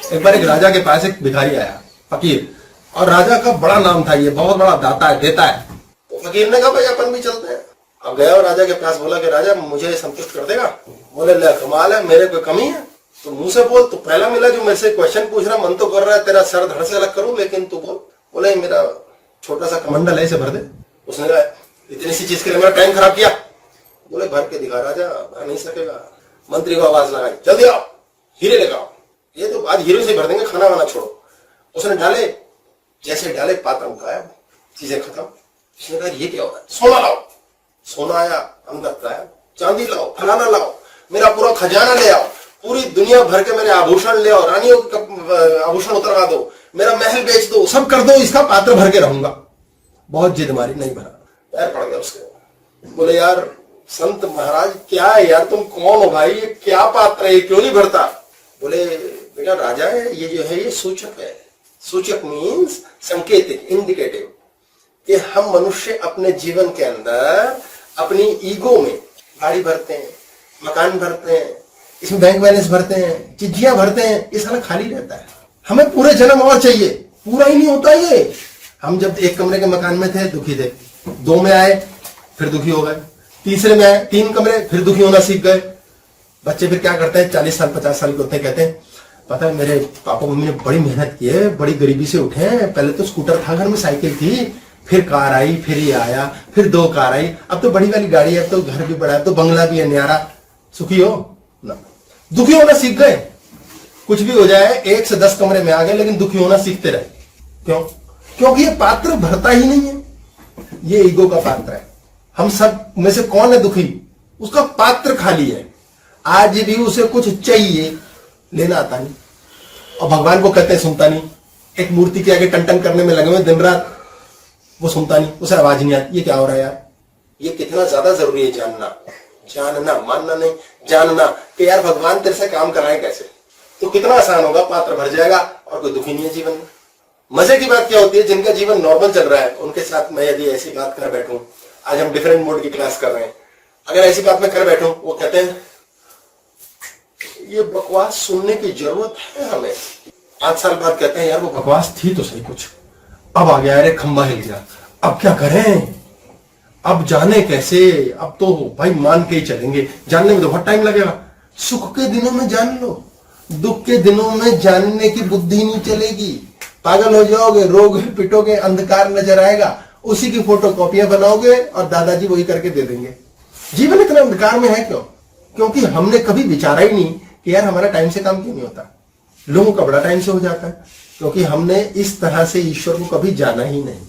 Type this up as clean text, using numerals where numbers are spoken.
एक बार एक राजा के पास एक भिखारी आया, फकीर, और राजा का बड़ा नाम था, ये बहुत बड़ा दाता है, देता है। तो फकीर ने कहा भाई अपन भी चलते हैं। अब गया और राजा के पास, बोला कि राजा मुझे संतुष्ट कर देगा? बोले ले कमाल है, मेरे कोई कमी है? तो मुंह से बोल, तो पहला मिला जो मेरे से क्वेश्चन पूछ रहा, मन तो कर रहा है तेरा सर धड़ से अलग करूं, लेकिन तू बोल। बोले मेरा छोटा सा कमंडल है, इसे भर दे। उसने कहा इतनी सी चीज के लिए मेरा टाइम खराब किया? बोले भर के दिखा। राजा भर नहीं सकेगा। मंत्री को आवाज लगाई, जल्दी आओ, हीरे लेकर आओ। ये तो आज हीरे से भर देंगे, खाना वाना छोड़ो। उसने डाले, जैसे डाले पात्र उठाया, चीजें खत्म। उसने कहा ये क्या हो रहा है? सोना लाओ। सोना आया, अंदर आया, चांदी लाओ, फलाना लाओ, मेरा पूरा खजाना ले आओ, पूरी दुनिया भर के मेरे आभूषण ले आओ, रानियों के आभूषण उतरवा दो, मेरा महल बेच दो, सब कर दो, इसका पात्र भर के रहूंगा। बहुत जिद मारी, नहीं भरा, पैर पड़ गया उसके। बोले यार संत महाराज क्या है यार, तुम कौन हो भाई, ये क्या पात्र है, क्यों नहीं भरता? बोले बेटा राजा है, ये जो है ये सूचक है। सूचक मीन्स संकेतिक, इंडिकेटिव, कि हम मनुष्य अपने जीवन के अंदर अपनी ईगो में गाड़ी भरते हैं, मकान भरते हैं, इसमें बैंक बैलेंस भरते हैं, चिट्ठियां भरते हैं, ये सारा खाली रहता है। हमें पूरे जन्म और चाहिए, पूरा ही नहीं होता ये। हम जब एक कमरे के मकान में थे दुखी थे, 2 में आए फिर दुखी हो गए, तीसरे में आए 3 कमरे फिर दुखी होना सीख गए। बच्चे फिर क्या करते हैं, 40 साल 50 साल के होते हैं, कहते हैं पता है मेरे पापा मम्मी ने बड़ी मेहनत की है, बड़ी गरीबी से उठे हैं, पहले तो स्कूटर था घर में, साइकिल थी, फिर कार आई, फिर ये आया, फिर 2 कार आई, अब तो बड़ी वाली गाड़ी है, अब तो घर भी बड़ा है, अब तो बंगला भी है न्यारा। सुखी हो ना? दुखी होना सीख गए। कुछ भी हो जाए 1 से 10 कमरे में आ गए, लेकिन दुखी होना सीखते रहे। क्यों? क्योंकि ये पात्र भरता ही नहीं है, ये ईगो का पात्र है। हम सब में से कौन है दुखी? उसका पात्र खाली है, आज भी उसे कुछ चाहिए, लेना आता नहीं। और भगवान को कहते हैं सुनता नहीं, एक मूर्ति के आगे टन टन करने में लगे हुए दिन रात, वो सुनता नहीं, उसे आवाज नहीं आती। ये क्या हो रहा है यार? ये कितना ज्यादा जरूरी है जानना, जानना, मानना नहीं, जानना कि यार भगवान तेरे से काम कराए कैसे, तो कितना आसान होगा, पात्र भर जाएगा और कोई दुखी नहीं है जीवन में। मजे की बात क्या होती है, जिनका जीवन नॉर्मल चल रहा है उनके साथ मैं यदि ऐसी बात कर बैठूं, आज हम डिफरेंट मोड की क्लास कर रहे हैं, अगर ऐसी बात मैं कर बैठूं, वो कहते हैं ये बकवास सुनने की जरूरत है हमें। 5 साल बाद कहते हैं यार वो बकवास थी तो सही कुछ, अब आ गया, अरे खंबा हिल गया, अब क्या करें, अब जाने कैसे, अब तो भाई मान के ही चलेंगे, जानने में तो बहुत टाइम लगेगा। सुख के दिनों में जान लो, दुख के दिनों में जानने की बुद्धि नहीं चलेगी, पागल हो जाओगे, रोग पिटोगे, अंधकार नजर आएगा, उसी की फोटो कॉपियां बनाओगे और दादाजी वही करके दे देंगे। जीवन इतना अंधकार में है क्यों? क्योंकि हमने कभी विचारा ही नहीं कि यार हमारा टाइम से काम क्यों नहीं होता। लोगों का बड़ा टाइम से हो जाता है, क्योंकि हमने इस तरह से ईश्वर को कभी जाना ही नहीं।